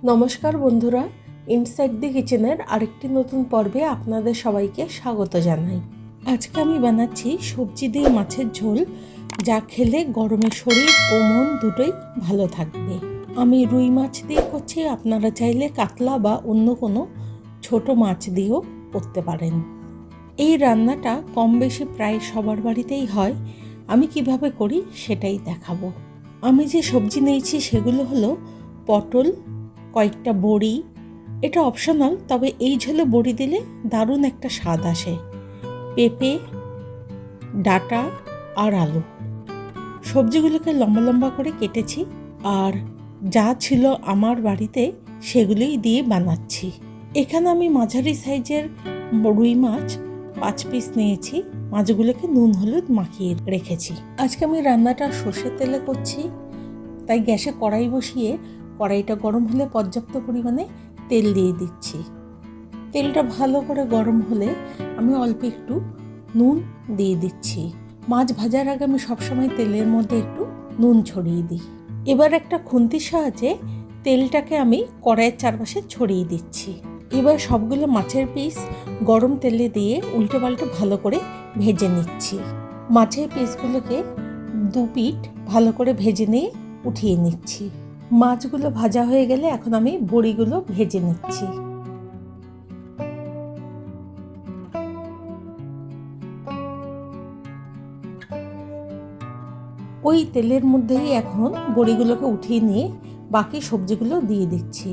নমস্কার বন্ধুরা, ইনসাইড দি কিচেনের আরেকটি নতুন পর্বে আপনাদের সবাইকে স্বাগত জানাই। আজকে আমি বানাচ্ছি সবজি দিয়ে মাছের ঝোল, যা খেলে গরমে শরীর ও মন দুটোই ভালো থাকবে। আমি রুই মাছ দিয়ে করছি, আপনারা চাইলে কাতলা বা অন্য কোনো ছোট মাছ দিয়েও করতে পারেন। এই রান্নাটা কম বেশি প্রায় সবার বাড়িতেই হয়। আমি কিভাবে করি সেটাই দেখাবো। আমি যে সবজি নিয়েছি সেগুলো হলো পটল, কয়েকটা বড়ি, এটা অপশনাল, তবে এই ঝোলে বড়ি দিলে দারুণ একটা স্বাদ আসে, পেঁপে, ডাঁটা আর আলু। সবজিগুলোকে লম্বা লম্বা করে কেটেছি আর যা ছিল আমার বাড়িতে সেগুলোই দিয়ে বানাচ্ছি। এখানে আমি মাঝারি সাইজের রুই মাছ 5 পিস নিয়েছি। মাছগুলোকে নুন হলুদ মাখিয়ে রেখেছি। আজকে আমি রান্নাটা সর্ষের তেলে করছি, তাই গ্যাসে কড়াই বসিয়ে কড়াইটা গরম হলে পর্যাপ্ত পরিমাণে তেল দিয়ে দিচ্ছি। তেলটা ভালো করে গরম হলে আমি অল্প একটু নুন দিয়ে দিচ্ছি। মাছ ভাজার আগে আমি সবসময় তেলের মধ্যে একটু নুন ছড়িয়ে দিই। এবার একটা খুন্তির সাহায্যে তেলটাকে আমি কড়াইয়ের চারপাশে ছড়িয়ে দিচ্ছি। এবার সবগুলো মাছের পিস গরম তেলে দিয়ে উল্টে পাল্টে ভালো করে ভেজে নিচ্ছি। মাছের পিসগুলোকে 2 পিঠ ভালো করে ভেজে নিয়ে উঠিয়ে নিচ্ছি। মাছগুলো ভাজা হয়ে গেলে এখন আমি বড়িগুলো ভেজে নিচ্ছি। ওই তেলের মধ্যেই এখন বড়িগুলোকে উঠিয়ে নিয়ে বাকি সবজিগুলো দিয়ে দিচ্ছি।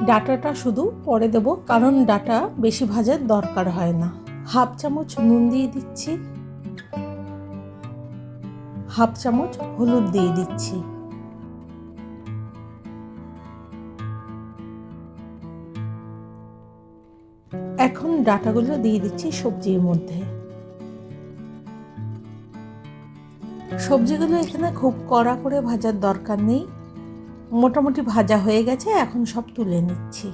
ডাঁটাটা শুধু পরে দেব, কারণ ডাঁটা বেশি ভাজার দরকার হয় না। 1/2 চামচ নুন দিয়ে দিচ্ছি, 1/2 চামচ হলুদ দিয়ে দিচ্ছি। এখন ডাঁটাগুলো দিয়ে দিচ্ছি সবজির মধ্যে। সবজিগুলো এখানে খুব কড়া করে ভাজার দরকার নেই, মোটামুটি ভাজা হয়ে গেছে। এখন সব তুলে নিচ্ছি।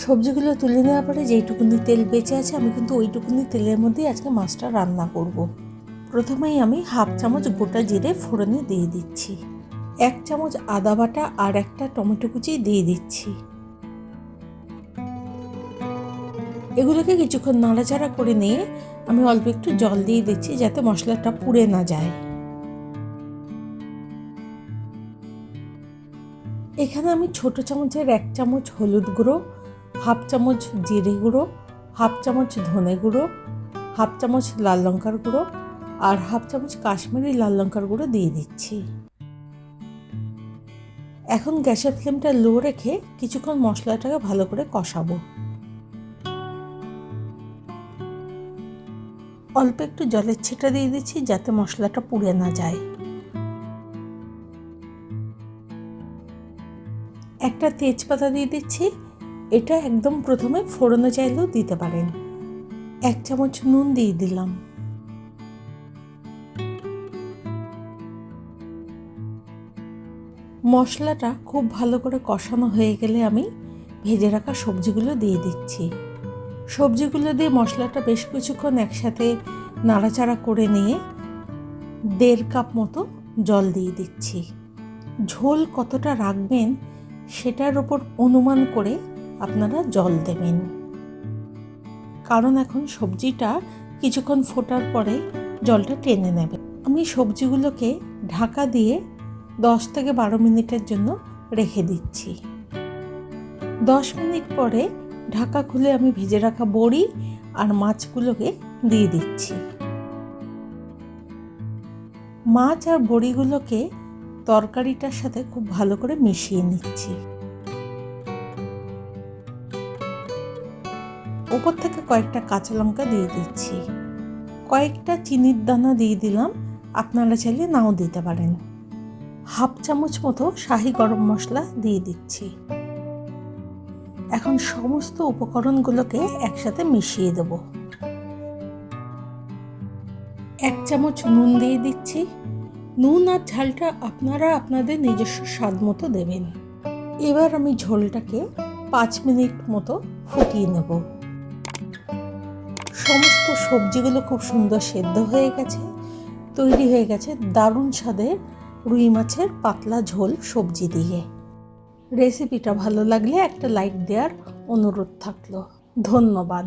সবজিগুলো তুলে নেওয়ার পরে যেইটুকুনি তেল বেঁচে আছে, আমি কিন্তু ওইটুকুনি তেলের মধ্যেই আজকে মাছটা রান্না করব। প্রথমেই আমি 1/2 চামচ গোটা জিরে ফোড়নে দিয়ে দিচ্ছি, 1 চামচ আদা বাটা আর একটা টমেটো কুচি দিয়ে দিচ্ছি। এগুলোকে কিছুক্ষণ নাড়াচাড়া করে নিয়ে আমি অল্প একটু জল দিয়ে দিচ্ছি, যাতে মশলাটা পুড়ে না যায়। এখানে আমি ছোট চামচের 1 চামচ হলুদ গুঁড়ো, 1/2 চামচ জিরে গুঁড়ো, 1/2 চামচ ধনে গুঁড়ো, 1/2 চামচ লাল লঙ্কার গুঁড়ো আর 1/2 চামচ কাশ্মীরি লাল লঙ্কার গুঁড়ো দিয়ে দিচ্ছি। এখন গ্যাসের ফ্লেমটা লো রেখে কিছুক্ষণ মশলাটাকে ভালো করে কষাবো। অল্প একটু জলের ছিটা দিয়ে দিচ্ছি, যাতে মশলাটা পুড়ে না যায়। একটা তেজপাতা দিয়ে দিচ্ছি, এটা একদম প্রথমে ফোড়নে চাইলেও দিতে পারেন। 1 চামচ নুন দিয়ে দিলাম। মশলাটা খুব ভালো করে কষানো হয়ে গেলে আমি ভেজে রাখা সবজিগুলো দিয়ে দিচ্ছি। সবজিগুলো দিয়ে মশলাটা বেশ কিছুক্ষণ একসাথে নাড়াচাড়া করে নিয়ে 1.5 কাপ মতো জল দিয়ে দিচ্ছি। ঝোল কতটা রাখবেন সেটার ওপর অনুমান করে আপনারা জল দেবেন, কারণ এখন সবজিটা কিছুক্ষণ ফোটার পরে জলটা টেনে নেবে। আমি সবজিগুলোকে ঢাকা দিয়ে 10 থেকে 12 মিনিটের জন্য রেখে দিচ্ছি। 10 মিনিট পরে ঢাকা খুলে আমি ভেজে রাখা বড়ি আর মাছগুলোকে দিয়ে দিচ্ছি। মাছ আর বড়িগুলোকে তরকারিটার সাথে খুব ভালো করে মিশিয়ে নিচ্ছি। উপর থেকে কয়েকটা কাঁচা লঙ্কা দিয়ে দিচ্ছি, কয়েকটা চিনির দানা দিয়ে দিলাম, আপনারা চাইলে নাও দিতে পারেন। 1/2 চামচ মতো শাহি গরম মশলা দিয়ে দিচ্ছি। এখন সমস্ত উপকরণগুলোকে একসাথে মিশিয়ে দেব। 1 চামচ নুন দিয়ে দিচ্ছি। নুন আর ঝালটা আপনারা আপনাদের নিজস্ব স্বাদ মতো দেবেন। এবার আমি ঝোলটাকে 5 মিনিট মতো ফুটিয়ে নেব। সমস্ত সবজিগুলো খুব সুন্দর সেদ্ধ হয়ে গেছে, তৈরি হয়ে গেছে দারুণ স্বাদের রুই মাছের পাতলা ঝোল সবজি দিয়ে। রেসিপিটা ভালো লাগলে একটা লাইক দেওয়ার অনুরোধ থাকলো। ধন্যবাদ।